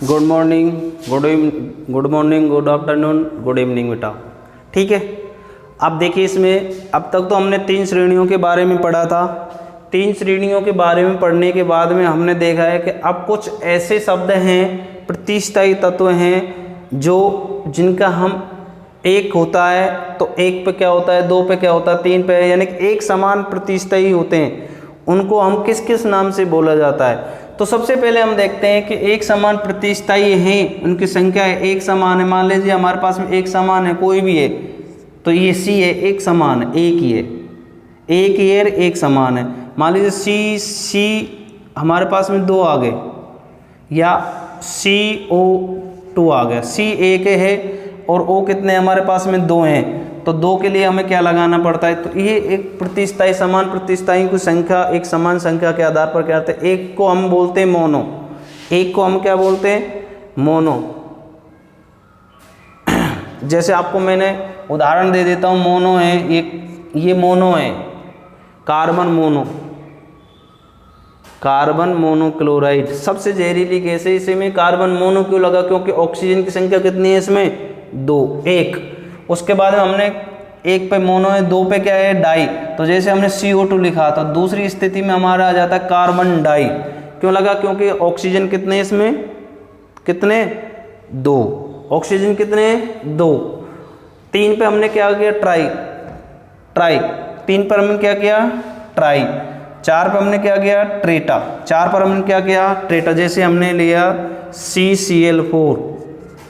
Good morning, good morning, good afternoon, good evening बेटा। ठीक है, अब देखिए इसमें अब तक तो हमने 3 श्रेणियों के बारे में पढ़ा था। 3 श्रेणियों के बारे में पढ़ने के बाद में हमने देखा है कि अब कुछ ऐसे शब्द हैं, प्रतिस्थायी तत्व हैं जो जिनका हम एक होता है तो एक पे क्या होता है, 2 पे क्या होता है, 3 पे, यानी कि एक समान प्रतिस्थायी होते हैं, उनको हम किस किस नाम से बोला जाता है। तो सबसे पहले हम देखते हैं कि एक समान प्रतिस्थायी हैं, उनकी संख्या है एक समान है। मान लीजिए हमारे पास में एक समान है, कोई भी है, तो ये सी है, एक समान है, एक ही है, एक ही है, एक समान है। मान लीजिए सी हमारे पास में 2 आ गए, या CO2 आ गया। सी एक है और O कितने हमारे पास में 2 हैं, तो 2 के लिए हमें क्या लगाना पड़ता है। तो ये एक प्रतिस्थायी, समान प्रतिस्थायी की संख्या एक समान संख्या के आधार पर क्या करते हैं, एक को हम बोलते हैं मोनो, एक को हम क्या बोलते हैं, मोनो। जैसे आपको मैंने उदाहरण दे देता हूँ, मोनो है ये मोनो है, कार्बन मोनो, कार्बन मोनोक्लोराइड सबसे जहरीली गैस है। इसे में कार्बन मोनो क्यों लगा, क्योंकि ऑक्सीजन की संख्या कितनी है इसमें, 2, 1। उसके बाद में हमने एक पे मोनो है, 2 पे क्या है, डाई। तो जैसे हमने CO2 लिखा तो दूसरी स्थिति में हमारा आ जाता है कार्बन डाई। क्यों लगा, क्योंकि ऑक्सीजन कितने इसमें, कितने, 2, ऑक्सीजन कितने, 2। 3 पे हमने क्या किया, ट्राई, 3 पर हमने क्या किया, ट्राई। 4 पर हमने क्या किया, ट्रेटा, 4 पर हमने क्या किया, ट्रेटा। जैसे हमने लिया CCl4,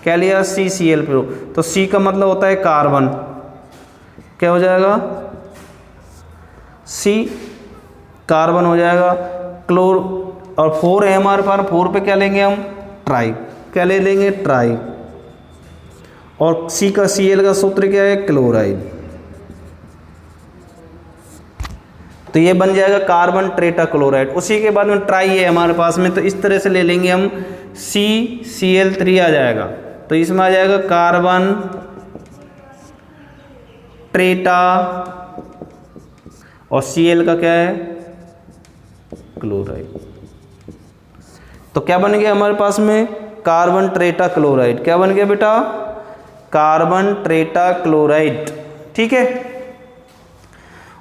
क्या लिया, CCl4, तो C का मतलब होता है कार्बन, क्या हो जाएगा, C कार्बन हो जाएगा, क्लोर, और 4 है हमारे पास, 4 पे क्या लेंगे हम, ट्राई, क्या ले लेंगे, ट्राई। और C का Cl का सूत्र क्या है, क्लोराइड। तो ये बन जाएगा कार्बन ट्रेटा क्लोराइड। उसी के बाद में ट्राई है हमारे पास में, तो इस तरह से ले लेंगे हम, CCl3 आ जाएगा। तो इसमें आ जाएगा कार्बन ट्रेटा, और Cl का क्या है, क्लोराइड। तो क्या बन गया हमारे पास में, कार्बन ट्रेटा क्लोराइड। क्या बन गया बेटा, कार्बन ट्रेटा क्लोराइड। ठीक है,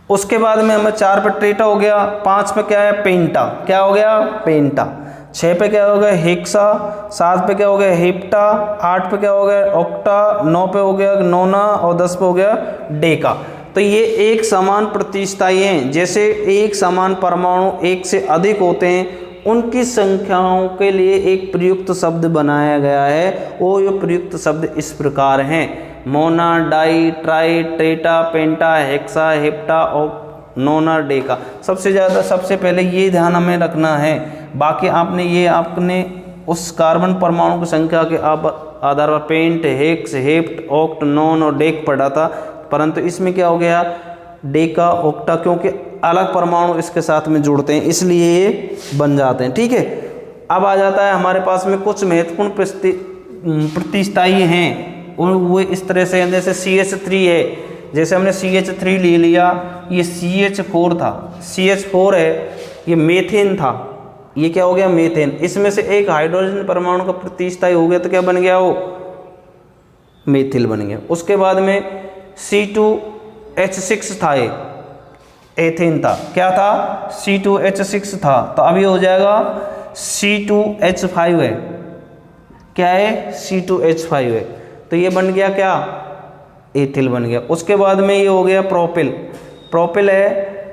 उसके बाद में हमें 4 पे ट्रेटा हो गया, 5 पे क्या है, पेंटा, क्या हो गया, पेंटा। 6 पे क्या हो गया, हेक्सा। 7 पे क्या हो गया, हेप्टा। 8 पे क्या हो गया, ऑक्टा। 9 पे हो गया नोना, और 10 पे हो गया डेका। तो ये एक समान प्रतिस्थायी हैं। जैसे एक समान परमाणु एक से अधिक होते हैं, उनकी संख्याओं के लिए एक प्रयुक्त शब्द बनाया गया है। वो ये प्रयुक्त शब्द इस प्रकार हैं, मोना, डाई, ट्राई, ट्रेटा, पेंटा, हेक्सा, हेप्टा और नोना, डेका। सबसे पहले ये ध्यान हमें रखना है। बाकी आपने उस कार्बन परमाणु की संख्या के आधार पर pent, hex, hept, oct, non और डेक पढ़ा था, परंतु इसमें क्या हो गया, डेका, ऑक्टा, क्योंकि अलग परमाणु इसके साथ में जुड़ते हैं, इसलिए ये बन जाते हैं। ठीक है, अब आ जाता है हमारे पास में कुछ महत्वपूर्ण प्रतिस्थायी हैं, वो इस तरह से, जैसे CH3 है, जैसे हमने CH3 ले लिया, ये CH4 था, CH4 है, ये मेथेन था, ये क्या हो गया, मेथेन। इसमें से एक हाइड्रोजन परमाणु का प्रतिस्थायी हो गया, तो क्या बन गया, वो मेथिल बन गया। उसके बाद में C2H6 था, ये एथेन था, क्या था, C2H6 था, तो अभी हो जाएगा C2H5 है, क्या है, C2H5 है, तो ये बन गया क्या, एथिल बन गया। उसके बाद में ये हो गया प्रोपिल, प्रोपिल है,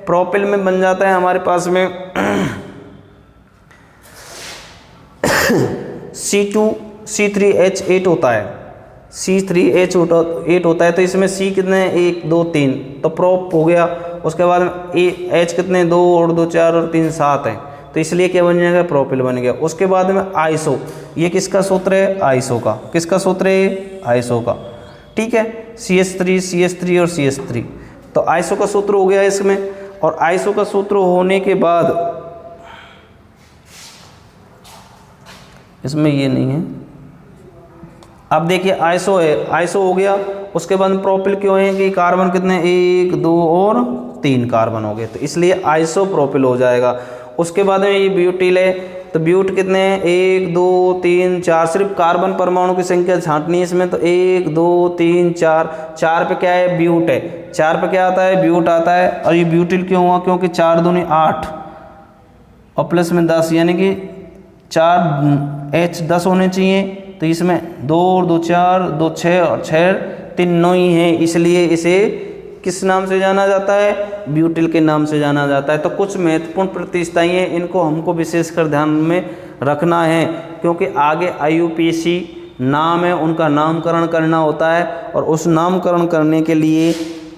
प्रोपिल में बन जाता है हमारे पास में C3H8 होता है, C3H8 होता है, तो इसमें C कितने हैं, 1 2 3, तो प्रोप हो गया। उसके बाद में H कितने, 2 और 2 4 और 3 7 है, तो इसलिए क्या बन जाएगा, प्रोपिल बन गया। उसके बाद में आइसो, ये किसका सूत्र है, आइसो का, किसका सूत्र है, आइसो का। ठीक है, CH3 और CH3, तो आइसो का सूत्र हो गया इसमें। और आइसो का सूत्र होने के बाद इसमें ये नहीं है, अब देखिए आइसो है, आइसो हो गया। उसके बाद प्रोपिल क्यों है कि कार्बन कितने, 1 2 और 3 कार्बन हो गए, तो इसलिए आइसो प्रोपिल हो जाएगा। उसके बाद में ये ब्यूटिल है, तो ब्यूट कितने हैं, 1 2 3 4, सिर्फ कार्बन परमाणु की संख्या छांटनी है इसमें, तो 1 2 3 4, 4 पे क्या है, ब्यूट है, 4 पे क्या आता है, ब्यूट आता है। और ये ब्यूटिल क्यों हुआ, क्योंकि 4 दूनी 8 और प्लस में 10, यानी कि 4 H 10 होने चाहिए, तो इसमें 2 और 2 4, 2 6 और 6 3 9 ही है, इसलिए इसे किस नाम से जाना जाता है, ब्यूटिल के नाम से जाना जाता है। तो कुछ महत्वपूर्ण प्रतिस्थाई हैं, इनको हमको विशेषकर ध्यान में रखना है, क्योंकि आगे IUPAC नाम है उनका नामकरण करना होता है, और उस नामकरण करने के लिए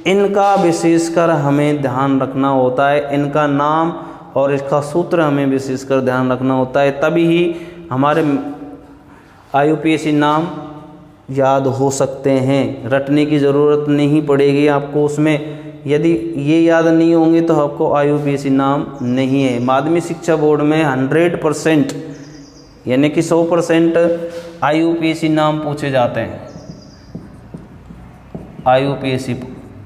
इनका विशेषकर हमें ध्यान रखना होता है, इनका नाम और इसका सूत्र हमें विशेषकर ध्यान रखना होता है, तभी ही हमारे IUPAC नाम याद हो सकते हैं। रटने की ज़रूरत नहीं पड़ेगी आपको उसमें, यदि ये याद नहीं होंगे तो आपको IUPAC नाम नहीं है। माध्यमिक शिक्षा बोर्ड में 100% यानी कि 100% IUPAC नाम पूछे जाते हैं, IUPAC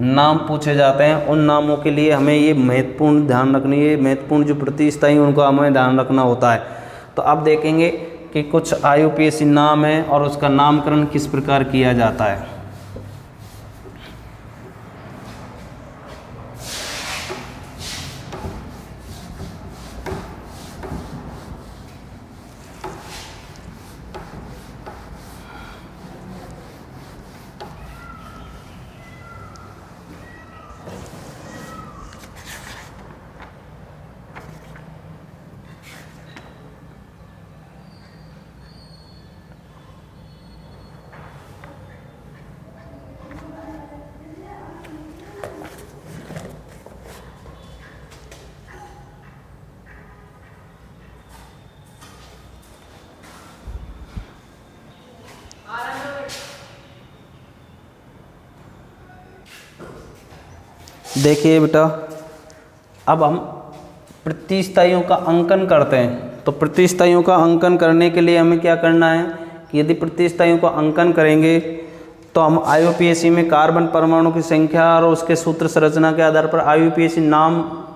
नाम पूछे जाते हैं। उन नामों के लिए हमें ये महत्वपूर्ण ध्यान रखनी है, महत्वपूर्ण जो प्रतिस्थाई उनको हमें ध्यान रखना होता है। तो अब देखेंगे कि कुछ IUPAC नाम है और उसका नामकरण किस प्रकार किया जाता है। देखिए बेटा, अब हम प्रतिस्थाइयों का अंकन करते हैं। तो प्रतिस्थाइयों का अंकन करने के लिए हमें क्या करना है कि यदि प्रतिस्थाइयों का अंकन करेंगे तो हम IUPAC में कार्बन परमाणु की संख्या और उसके सूत्र संरचना के आधार पर IUPAC नामकरण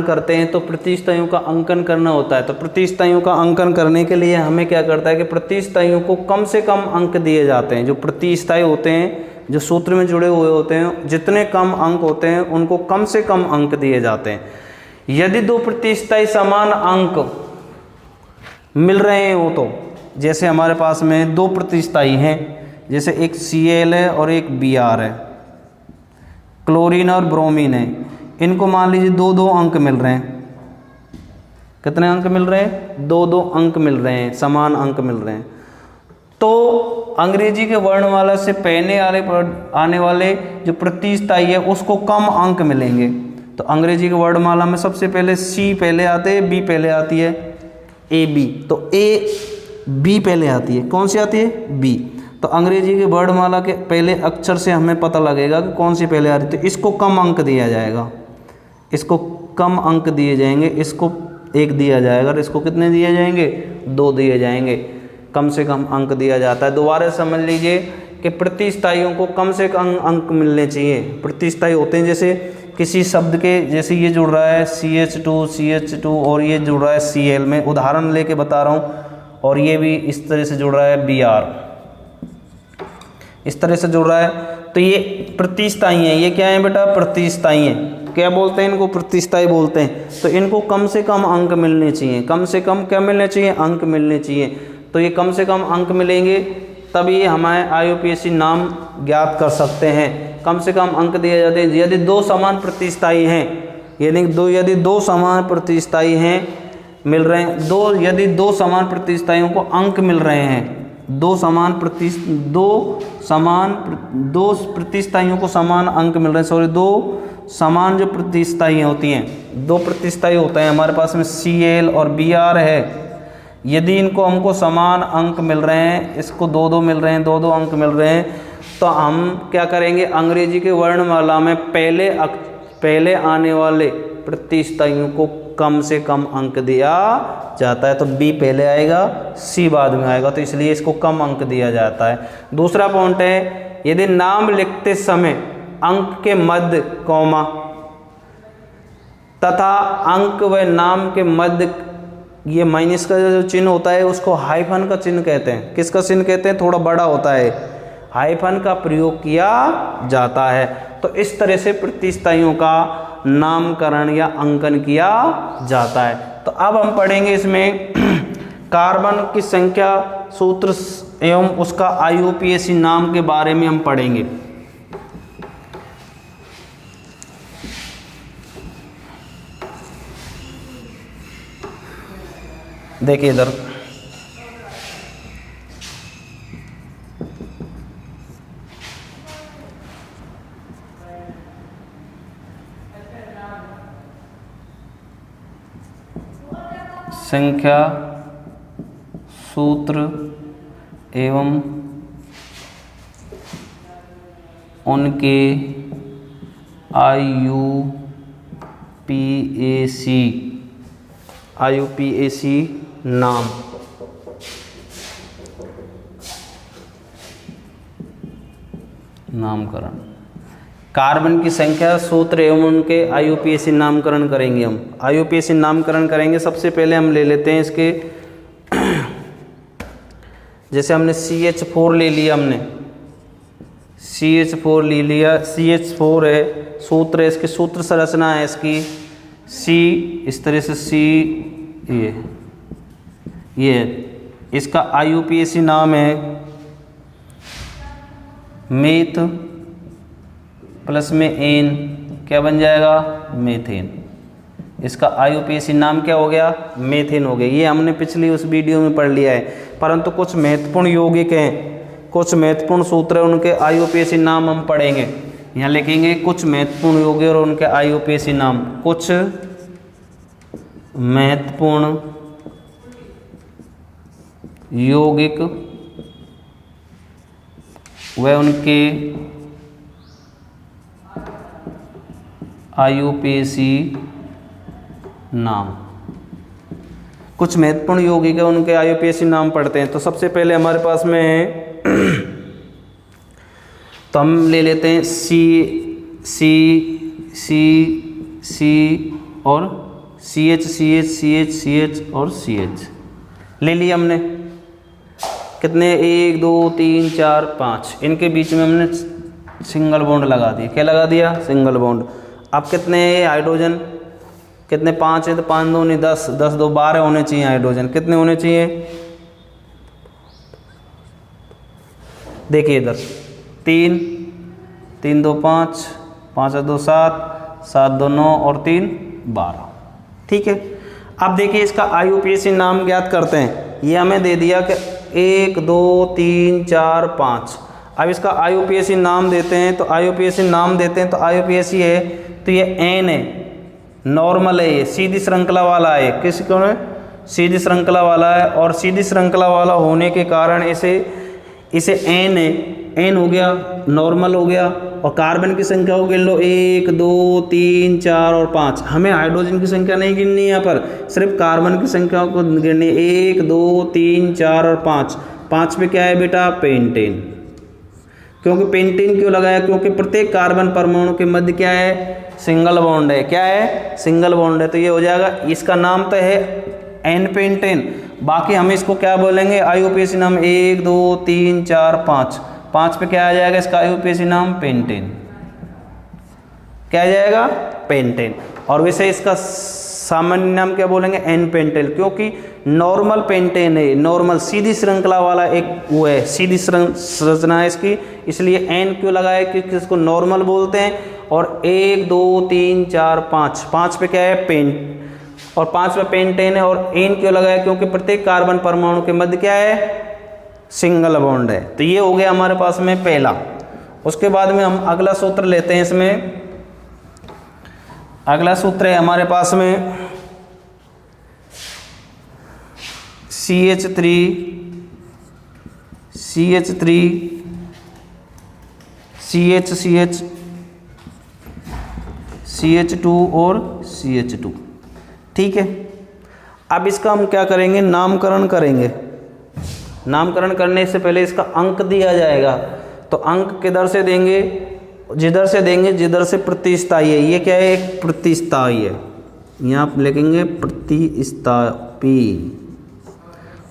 करते हैं, तो प्रतिस्थाइयों का अंकन करना होता है। तो प्रतिस्थाइयों का अंकन करने के लिए हमें क्या करता है कि प्रतिस्थाइयों को कम से कम अंक दिए जाते हैं। जो प्रतिस्थाई होते हैं, जो सूत्र में जुड़े हुए होते हैं, जितने कम अंक होते हैं उनको कम से कम अंक दिए जाते हैं। यदि दो प्रतिस्थाई समान अंक मिल रहे हो, तो जैसे हमारे पास में दो प्रतिस्थाई हैं, जैसे एक Cl है और एक Br है, क्लोरीन और ब्रोमीन है, इनको मान लीजिए 2-2 अंक मिल रहे हैं। कितने अंक मिल रहे हैं, 2-2 अंक मिल रहे हैं, समान अंक मिल रहे हैं। तो अंग्रेजी के वर्णमाला से पहले आने वाले जो प्रतिस्थाई है उसको कम अंक मिलेंगे। तो अंग्रेजी के वर्णमाला में सबसे पहले C पहले आते हैं, B पहले आती है, AB। तो B पहले आती है, कौन सी आती है, B। तो अंग्रेजी के वर्णमाला के पहले अक्षर से हमें पता लगेगा कि कौन सी पहले आ रही है। तो इसको कम अंक दिया जाएगा, इसको कम अंक दिए जाएंगे, इसको 1 दिया जाएगा, और इसको कितने दिए जाएंगे, 2 दिए जाएंगे। कम से कम अंक दिया जाता है। दोबारा समझ लीजिए कि प्रतिस्थाइयों को कम से कम अंक मिलने चाहिए। प्रतिस्थाई होते हैं जैसे किसी शब्द के, जैसे ये जुड़ रहा है CH2 और ये जुड़ रहा है Cl, में उदाहरण लेके बता रहा हूँ, और ये भी इस तरह से जुड़ रहा है Br, इस तरह से जुड़ रहा है। तो ये प्रतिस्थाई हैं। ये क्या है बेटा, प्रतिस्थाई हैं। क्या बोलते हैं इनको, प्रतिस्थाई बोलते हैं। तो इनको कम से कम अंक मिलने चाहिए, कम से कम क्या मिलने चाहिए, अंक मिलने चाहिए। तो ये कम से कम अंक मिलेंगे तभी हमें IUPAC नाम ज्ञात कर सकते हैं। कम से कम अंक दिए जाते हैं। यदि दो समान प्रतिस्थाई हैं, यदि दो समान प्रतिस्थाई हैं मिल रहे हैं, यदि दो समान प्रतिस्थाइयों को अंक मिल रहे हैं, दो प्रतिस्थाइयों को समान अंक मिल रहे हैं, सॉरी, दो समान जो प्रतिस्थाइयाँ होती हैं, दो प्रतिस्थाई होते हैं हमारे पास में Cl और Br है। यदि इनको हमको समान अंक मिल रहे हैं, इसको 2-2 मिल रहे हैं, 2-2 अंक मिल रहे हैं, तो हम क्या करेंगे, अंग्रेजी के वर्णमाला में पहले आने वाले प्रतिस्थाइयों को कम से कम अंक दिया जाता है। तो B पहले आएगा, C बाद में आएगा, तो इसलिए इसको कम अंक दिया जाता है। दूसरा पॉइंट है, यदि नाम लिखते समय अंक के मध्य कॉमा तथा अंक व नाम के मध्य ये माइनस का जो चिन्ह होता है उसको हाइफन का चिन्ह कहते हैं। किसका चिन्ह कहते हैं? थोड़ा बड़ा होता है, हाइफन का प्रयोग किया जाता है। तो इस तरह से प्रतिस्थाइयों का नामकरण या अंकन किया जाता है। तो अब हम पढ़ेंगे इसमें कार्बन की संख्या सूत्र एवं उसका IUPAC नाम के बारे में हम पढ़ेंगे। देखिए इधर संख्या सूत्र एवं उनके IUPAC नाम। नामकरण, कार्बन की संख्या सूत्र एवं उनके IUPAC नामकरण करेंगे हम। IUPAC नामकरण करेंगे। सबसे पहले हम ले लेते हैं इसके जैसे हमने CH4 ले लिया, हमने CH4 ले लिया। CH4 है, सूत्र है, इसकी सूत्र संरचना है इसकी C, इस तरह से C, ये इसका IUPAC नाम है मेथ प्लस में एन, क्या बन जाएगा? मेथेन। इसका IUPAC नाम क्या हो गया? मेथेन हो गया। ये हमने पिछली उस वीडियो में पढ़ लिया है, परंतु कुछ महत्वपूर्ण यौगिक हैं, कुछ महत्वपूर्ण सूत्र हैं, उनके IUPAC नाम हम पढ़ेंगे। यहाँ लिखेंगे कुछ महत्वपूर्ण यौगिक और उनके IUPAC नाम। कुछ महत्वपूर्ण यौगिक व उनके IUPAC नाम। कुछ महत्वपूर्ण यौगिक है, उनके IUPAC नाम पढ़ते हैं। तो सबसे पहले हमारे पास में है तो हम ले लेते हैं C और CH और CH ले लिया हमने। कितने? 1 2 3 4 5, इनके बीच में हमने सिंगल बॉन्ड लगा दिया। क्या लगा दिया? Single bond. अब कितने हाइड्रोजन? कितने? 5 है, तो 5 2 नहीं 10, 10 2 12 होने चाहिए हाइड्रोजन। कितने होने चाहिए? देखिए इधर 3 3 2 5, 5 2 7, 7 2 9 और 3 12। ठीक है। अब देखिए इसका IUPAC नाम ज्ञात करते हैं। ये हमें दे दिया कि 1 2 3 4 5। अब इसका IUPAC नाम देते हैं। तो IUPAC नाम देते हैं तो IUPAC है तो ये N है, नॉर्मल है, ये सीधी श्रृंखला वाला है। किसी को सीधी श्रृंखला वाला है, और सीधी श्रृंखला वाला होने के कारण इसे N है, N हो गया, नॉर्मल हो गया। और कार्बन की संख्या को गिन लो 1 2 3 4 और 5। हमें हाइड्रोजन की संख्या नहीं गिननी है, यहाँ पर सिर्फ कार्बन की संख्या को गिननी है 1 2 3 4 और 5। 5 पे क्या है बेटा? पेंटेन। क्योंकि पेंटेन क्यों लगाया? क्योंकि प्रत्येक कार्बन परमाणु के मध्य क्या है? सिंगल बॉन्ड है। क्या है? सिंगल बॉन्ड है। तो ये हो जाएगा, इसका नाम तो है एन पेंटेन। बाकी हम इसको क्या बोलेंगे? IUPAC नाम 1 2 3 4 5। 5 पे क्या आ जाएगा इसका IUPAC नाम? पेंटेन। क्या आ जाएगा? पेंटेन। और वैसे इसका सामान्य नाम क्या बोलेंगे? एन पेंटेन, क्योंकि नॉर्मल पेंटेन है, नॉर्मल सीधी श्रृंखला वाला एक वो है, सीधी संरचना है इसकी, इसलिए एन क्यों लगाया? क्योंकि इसको नॉर्मल बोलते हैं। और 1 2 3 4 5, 5 पे क्या है? पेंट, और 5 पे पेंटेन है। और एन क्यों लगाया? क्योंकि प्रत्येक कार्बन परमाणु के मध्य क्या है? सिंगल बॉन्ड है। तो ये हो गया हमारे पास में पहला। उसके बाद में हम अगला सूत्र लेते हैं। इसमें अगला सूत्र है हमारे पास में CH3 CH2 और CH2। ठीक है। अब इसका हम क्या करेंगे? नामकरण करेंगे। नामकरण करने से पहले इसका अंक दिया जाएगा। तो अंक किधर से देंगे? जिधर से देंगे जिधर से प्रतिस्थाई है। ये क्या है? एक प्रतिस्थाई है। यहाँ आप लिखेंगे प्रतिस्थापी,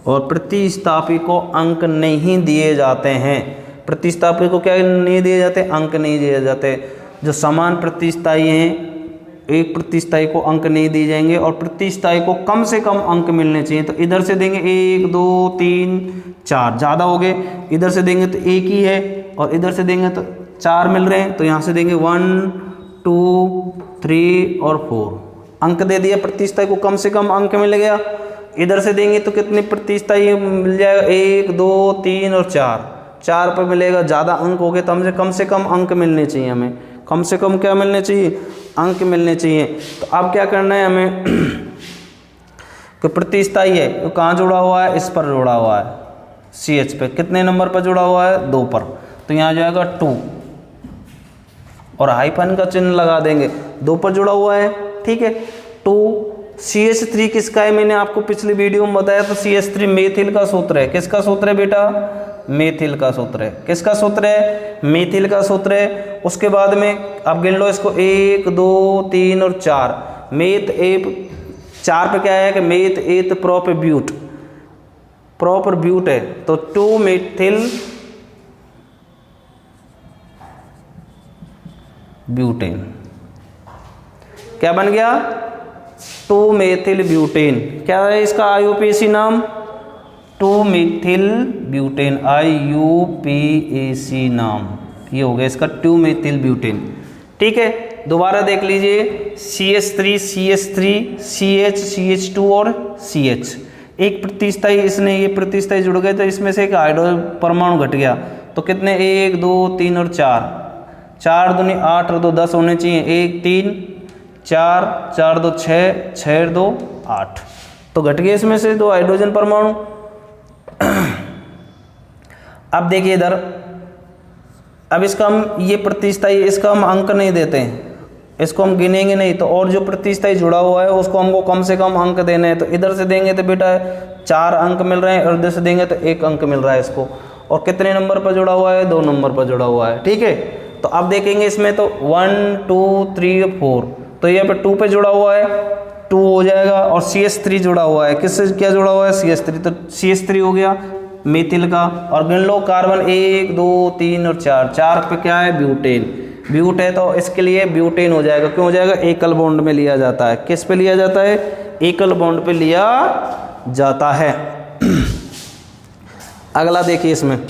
और प्रतिस्थापी को अंक नहीं दिए जाते हैं। प्रतिस्थापी को क्या नहीं दिए जाते? अंक नहीं दिए जाते। जो समान प्रतिस्थाई हैं, एक प्रतिस्थाई को अंक नहीं दिए जाएंगे, और प्रतिस्थाई को कम से कम अंक मिलने चाहिए। तो इधर से देंगे 1 2 3 4, ज़्यादा हो गए। इधर से देंगे तो एक ही है, और इधर से देंगे तो 4 मिल रहे हैं, तो यहाँ से देंगे 1 2 3 और 4, अंक दे दिया। प्रतिस्थाई को कम से कम अंक मिल गया। इधर से देंगे तो कितने प्रतिस्थाई मिल जाएगा? 1 2 3 और 4 पर मिलेगा। ज़्यादा अंक हो गए तो हमसे कम अंक मिलने चाहिए। हमें कम से कम क्या मिलने चाहिए? अंक मिलने चाहिए। तो अब क्या करना है हमें कि प्रतिस्थाई है वो कहाँ जुड़ा हुआ है? इस पर जुड़ा हुआ है, CH पे। कितने नंबर पर जुड़ा हुआ है? 2 पर। तो यहाँ जाएगा 2, और हाइफन का चिन्ह लगा देंगे। 2 पर जुड़ा हुआ है, ठीक है। 2 CH3 किसका है? मैंने आपको पिछली वीडियो में बताया। तो CH3 मेथिल का सूत्र है। किसका सूत्र है बेटा? मेथिल का सूत्र है। किसका सूत्र है? मेथिल का सूत्र है। उसके बाद में आप गिन लो इसको, 1 2 3 और 4। मेथ एप 4 पे क्या है कि मेथ एथ प्रॉपर ब्यूट है। तो 2 मेथिल ब्यूटेन क्या बन गया? 2 मेथिल ब्यूटेन। क्या है इसका IUPAC नाम? 2 मेथिल ब्यूटेन, IUPAC नाम। ये हो गया इसका 2 मेथिल ब्यूटेन, ठीक है। दोबारा देख लीजिए, CH3 CH CH2 और CH। एक प्रतिस्थाई, इसने ये प्रतिस्थाई जुड़ गए तो इसमें से एक हाइड्रोजन परमाणु घट गया। तो कितने? 1 2 3 और 4। 4 दूनी 8 और 2 10 होने चाहिए। 1 3 4 4 2 6 6 2 8। तो घट गए इसमें से 2 हाइड्रोजन परमाणु। अब देखिए इधर, अब इसका हम ये प्रतिस्थाई, इसका हम अंक नहीं देते हैं, इसको हम गिनेंगे नहीं। तो और जो प्रतिस्थाई जुड़ा हुआ है उसको हमको कम से कम अंक देने हैं। तो इधर से देंगे तो बेटा 4 अंक मिल रहे हैं, और इधर से देंगे तो 1 अंक मिल रहा है इसको। और कितने नंबर पर जुड़ा हुआ है? 2 नंबर पर जुड़ा हुआ है, ठीक है। तो अब देखेंगे इसमें तो 1 2 3 4, तो यहाँ पे 2 पे जुड़ा हुआ है, 2 हो जाएगा। और CH3 जुड़ा हुआ है। किससे क्या जुड़ा हुआ है? CH3। तो CH3 हो गया मेथिल का। और गिन लो कार्बन 1 2 3 और 4 पे क्या है? ब्यूट है, तो इसके लिए ब्यूटेन हो जाएगा। क्यों हो जाएगा? एकल बॉन्ड में लिया जाता है। किस पे लिया जाता है? एकल बॉन्ड पे लिया जाता है। अगला देखिए, इसमें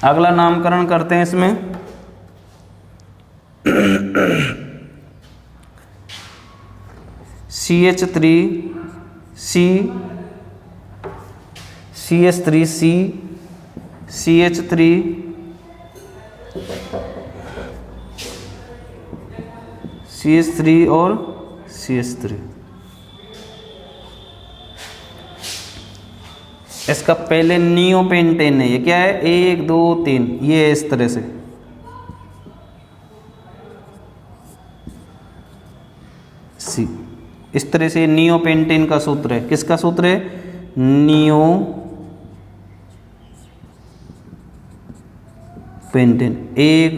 अगला नामकरण करते हैं इसमें। CH3C CH3C CH3 CH3 और CH3। इसका पहले नियोपेंटेन है। ये क्या है? 1 2 3, ये है इस तरह से। सी इस तरह से नियोपेंटेन का सूत्र है। किसका सूत्र है? नियोपेंटेन। 1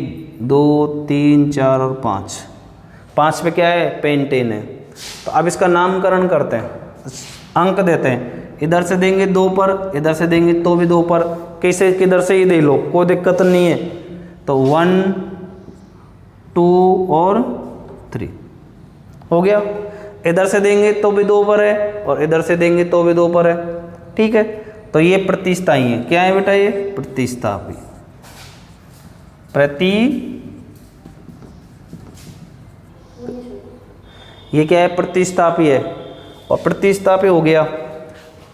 2 3 4 और 5 पे क्या है? पेंटेन है। तो अब इसका नामकरण करते हैं, अंक देते हैं। इधर से देंगे 2 पर, इधर से देंगे तो भी 2 पर। कैसे? किधर से ही दे लो, कोई दिक्कत नहीं है। तो 1 2 और 3 हो गया। इधर से देंगे तो भी 2 पर है, और इधर से देंगे तो भी 2 पर है, ठीक है। तो ये प्रतिस्थाई है। क्या है बेटा? ये प्रतिस्थापी। ये क्या है? प्रतिस्थापी है। और प्रतिस्थापी हो गया।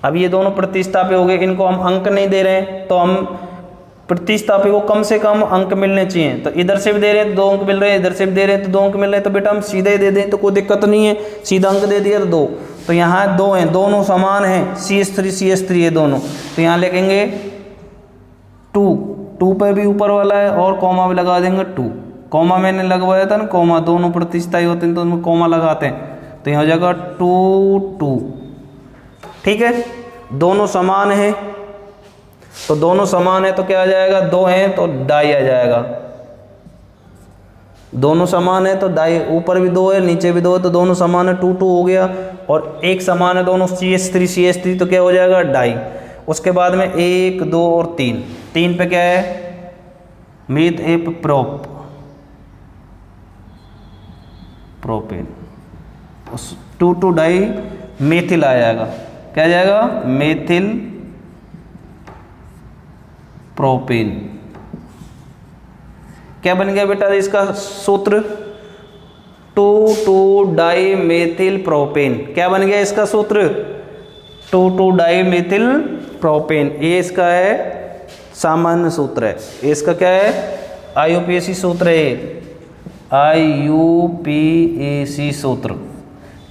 अब ये दोनों प्रतिस्थापी हो गए, इनको हम अंक नहीं दे रहे हैं, तो हम प्रतिस्थापी को कम से कम अंक मिलने चाहिए। तो इधर से भी दे रहे हैं तो 2 अंक मिल रहे हैं, इधर से भी दे रहे हैं तो 2 अंक मिल रहे हैं। तो बेटा हम सीधे ही दे दें तो कोई दिक्कत नहीं है, सीधा अंक दे दिया तो 2। तो यहाँ 2 हैं, दोनों समान हैं, CH3 है दोनों। तो यहाँ लिखेंगे 2 पे भी ऊपर वाला है, और कॉमा भी लगा देंगे 2। कॉमा मैंने लगवाया था ना, कॉमा, दोनों प्रतिस्थाई होते हैं तो उनमें कॉमा लगाते हैं। तो यहाँ हो जाएगा 2 2, ठीक है। दोनों समान है, तो दोनों समान है तो क्या आ जाएगा? 2 है तो डाई आ जाएगा। दोनों समान है तो डाई, ऊपर भी 2 है नीचे भी 2 है तो दोनों समान है, 2 2 हो गया। और एक समान है दोनों CH3 तो क्या हो जाएगा डाई। उसके बाद में 1 2 और 3, 3 पे क्या है मीथ एप प्रोपेन, 2 2 डाई मेथिल आ जाएगा, क्या आ जाएगा मेथिल प्रोपेन। क्या बन गया बेटा इसका सूत्र 2 2 डाई मेथिल प्रोपेन। क्या बन गया इसका सूत्र 2 2 डाई मेथिल प्रोपेन। ये इसका है सामान्य सूत्र है, ये इसका क्या है IUPAC सूत्र है, IUPAC सूत्र।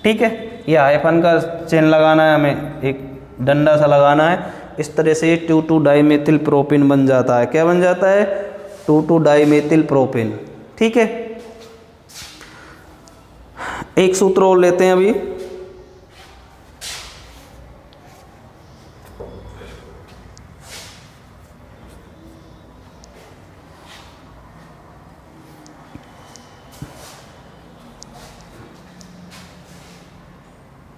ठीक है, ये हाइफन का चेन लगाना है हमें, एक डंडा सा लगाना है, इस तरह से 2 2 डाई मेथिल प्रोपेन बन जाता है। क्या बन जाता है 2 2 डाई मेथिल प्रोपेन। ठीक है, एक सूत्र और लेते हैं अभी।